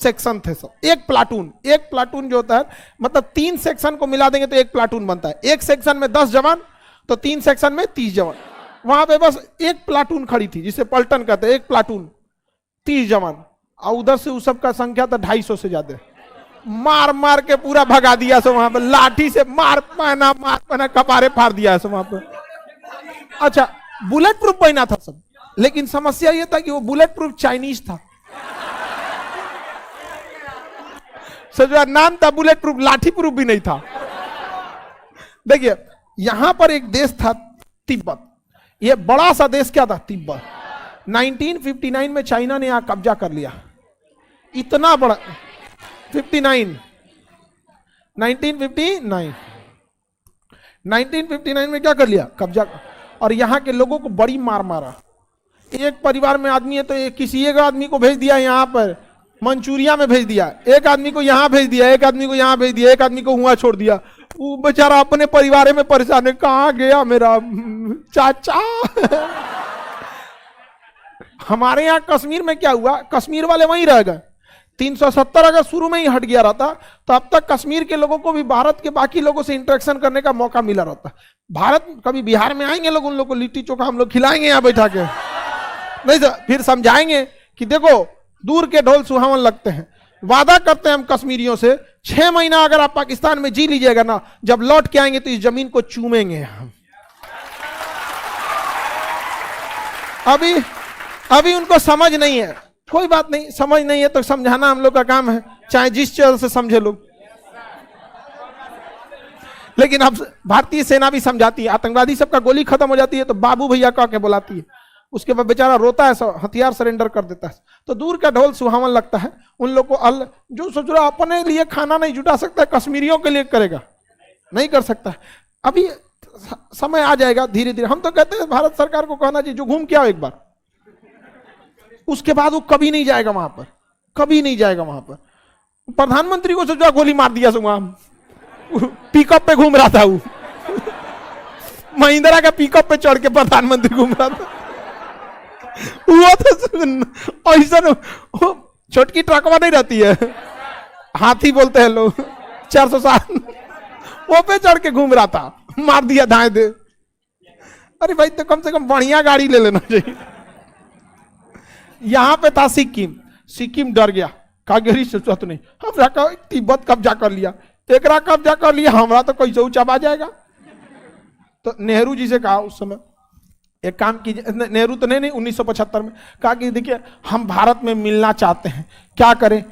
Section थे सब, एक प्लाटून जो होता है, मतलब 3 सेक्शन को मिला देंगे तो एक प्लाटून बनता है। एक सेक्शन में 10 जवान तो 3 सेक्शन में 30 जवान। वहां पे बस एक प्लाटून खड़ी थी जिसे पलटन कहते हैं, एक प्लाटून 30 जवान, और उधर से उस सब का संख्या था 250 से ज्यादा। मार मार के पूरा भगा दिया सब वहां पे, लाठी से मार पाना कपारे फाड़ दिया सब वहां पे। अच्छा, बुलेट प्रूफ पहना था सब, लेकिन समस्या यह था कि वो बुलेट प्रूफ चाइनीज था। सजवा नाम था बुलेट प्रूफ, लाठी प्रूफ भी नहीं था। देखिए यहां पर एक देश था तिब्बत, ये बड़ा सा देश क्या था, तिब्बत। 1959 में चाइना ने यहां कब्जा कर लिया, इतना बड़ा। 1959 में क्या कर लिया, कब्जा, और यहां के लोगों को बड़ी मार मारा। एक परिवार में आदमी है तो किसी एक आदमी को भेज दिया यहां पर मंचूरिया में भेज दिया, एक आदमी को यहां भेज दिया, एक आदमी को यहां भेज दिया, एक आदमी को हुआ छोड़ दिया। वो बेचारा अपने परिवार में परेशान है, कहां गया मेरा चाचा। हमारे यहां कश्मीर में क्या हुआ, कश्मीर वाले वहीं रह गए। 370 अगर शुरू में ही हट गया रहता तो अब तक कश्मीर के लोगों को भी भारत के बाकी लोगों से इंटरेक्शन करने का मौका मिला रहता। भारत कभी बिहार में आएंगे लोग, उन लोग को लिट्टी चोखा हम लोग खिलाएंगे यहाँ बैठा के, नहीं तो फिर समझाएंगे कि देखो दूर के ढोल सुहावन लगते हैं। वादा करते हैं हम कश्मीरियों से, 6 महीना अगर आप पाकिस्तान में जी लीजिएगा ना, जब लौट के आएंगे तो इस जमीन को चूमेंगे हम। अभी उनको समझ नहीं है, कोई बात नहीं, समझ नहीं है तो समझाना हम लोग का काम है, चाहे जिस चैनल से समझे लोग। लेकिन अब भारतीय सेना भी समझाती है, आतंकवादी सबका गोली खत्म हो जाती है तो बाबू भैया कह के बुलाती है, उसके बाद बेचारा रोता है, हथियार सरेंडर कर देता है। तो दूर का ढोल सुहावन लगता है उन लोग को। जो सोच रहा अपने लिए खाना नहीं जुटा सकता, कश्मीरियों के लिए करेगा, नहीं कर सकता। अभी समय आ जाएगा धीरे धीरे। हम तो कहते हैं भारत सरकार को कहना चाहिए जो घूम के आओ एक बार, उसके बाद वो कभी नहीं जाएगा वहां पर, कभी नहीं जाएगा वहां पर। प्रधानमंत्री को सोचा गोली मार दिया वहां, पिकअप पे घूम रहा था वो, महिंद्रा का पिकअप पे चढ़ के प्रधानमंत्री घूम रहा था। वो तो ऐसा छोटकी ट्रकवा नहीं रहती है, हाथी बोलते हैं लोग, 407, वो पे चढ़ के घूम रहा था, मार दिया धाए दे। अरे भाई तो कम से कम बढ़िया गाड़ी ले लेना चाहिए। यहां पे था सिक्किम डर गया, कहा सोचत नहीं, हम तिब्बत कब्जा कर लिया, तेकरा कब्जा कर लिया, हमारा तो कोई चबा जाएगा। तो नेहरू जी से कहा उस समय, एक काम कीजिए, नेहरू तो नहीं 1975 में कहा कि देखिए हम भारत में मिलना चाहते हैं, क्या करें,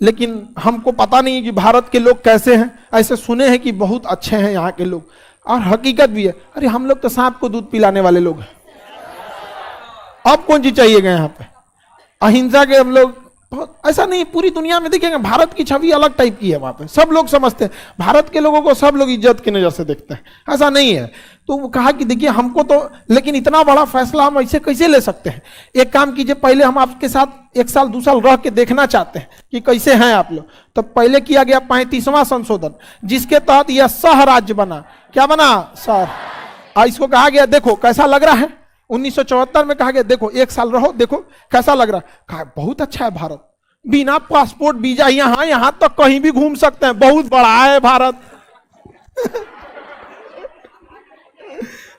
लेकिन हमको पता नहीं है कि भारत के लोग कैसे हैं। ऐसे सुने हैं कि बहुत अच्छे हैं यहाँ के लोग, और हकीकत भी है। अरे हम लोग तो सांप को दूध पिलाने वाले लोग हैं, अब कौन चीज चाहिएगा यहाँ पे, अहिंसा के हम लोग। ऐसा नहीं, पूरी दुनिया में देखिएगा भारत की छवि अलग टाइप की है, वहां पे सब लोग समझते हैं, भारत के लोगों को सब लोग इज्जत की नजर से देखते हैं, ऐसा नहीं है। तो वो कहा कि देखिए हमको तो, लेकिन इतना बड़ा फैसला हम ऐसे कैसे ले सकते हैं, एक काम कीजिए, पहले हम आपके साथ 1 साल 2 साल रह के देखना चाहते हैं कि कैसे हैं आप लोग। तो पहले किया गया 35वां संशोधन, जिसके तहत यह सह राज्य बना। क्या बना, सह। इसको कहा गया देखो कैसा लग रहा है, 1974 में कहा गया देखो 1 साल रहो, देखो कैसा लग रहा है। कहा बहुत अच्छा है भारत, बिना पासपोर्ट वीजा यहां तक कहीं भी घूम सकते हैं, बहुत बड़ा है भारत।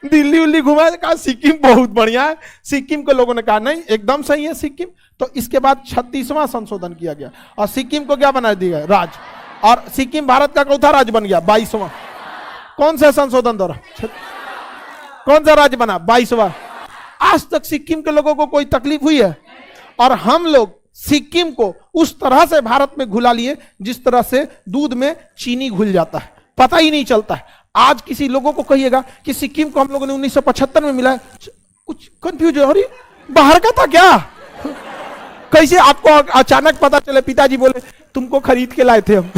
दिल्ली उल्ली घुमा, कहा सिक्किम बहुत बढ़िया है। सिक्किम के लोगों ने कहा नहीं एकदम सही है सिक्किम। तो इसके बाद 36वां संशोधन किया गया और सिक्किम को क्या बना दिया राज्य, और सिक्किम भारत का चौथा राज्य बन गया। 22वां कौन सा संशोधन द्वारा, कौन सा राज्य बना, 22वां। आज तक सिक्किम के लोगों को कोई तकलीफ हुई है, और हम लोग सिक्किम को उस तरह से भारत में घुला लिए जिस तरह से दूध में चीनी घुल जाता है, पता ही नहीं चलता है। आज किसी लोगों को कहिएगा कि सिक्किम को हम लोगों ने 1975 में मिला है, कुछ कंफ्यूज हो रही, बाहर का था क्या, कैसे आपको अचानक पता चले। पिताजी बोले तुमको खरीद के लाए थे हम।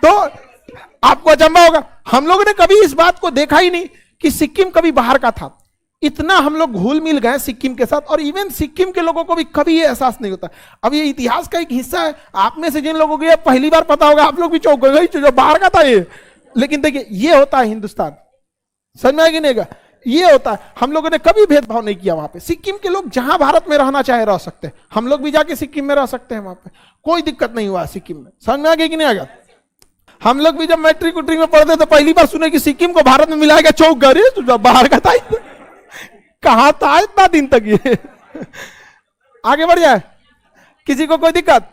तो आपको अचंभा होगा, हम लोगों ने कभी इस बात को देखा ही नहीं कि सिक्किम कभी बाहर का था। इतना हम लोग घुल मिल गए सिक्किम के साथ, और इवन सिक्किम के लोगों को भी कभी ये एहसास नहीं होता। अब ये इतिहास का एक हिस्सा है, आप में से जिन लोगों को ये पहली बार पता होगा, आप लोग भी चौंक गए जो बाहर का था ये। लेकिन देखिए ये होता है हिंदुस्तान, समझ में आएगी नहीं, ये होता है। हम लोगों ने कभी भेदभाव नहीं किया वहां पे। सिक्किम के लोग जहां भारत में रहना चाहे रह सकते हैं, हम लोग भी जाके सिक्किम में रह सकते हैं, वहां पे कोई दिक्कत नहीं हुआ सिक्किम में। समझ में आ गया कि नहीं आ गया? हम लोग भी जब मैट्रिक उट्रिक में पढ़ते तो पहली बार सुने कि सिक्किम को भारत में मिलाएगा चौक गरे, तो बाहर का था, कहां था इतना दिन तक ये। आगे बढ़ जाए, किसी को कोई दिक्कत?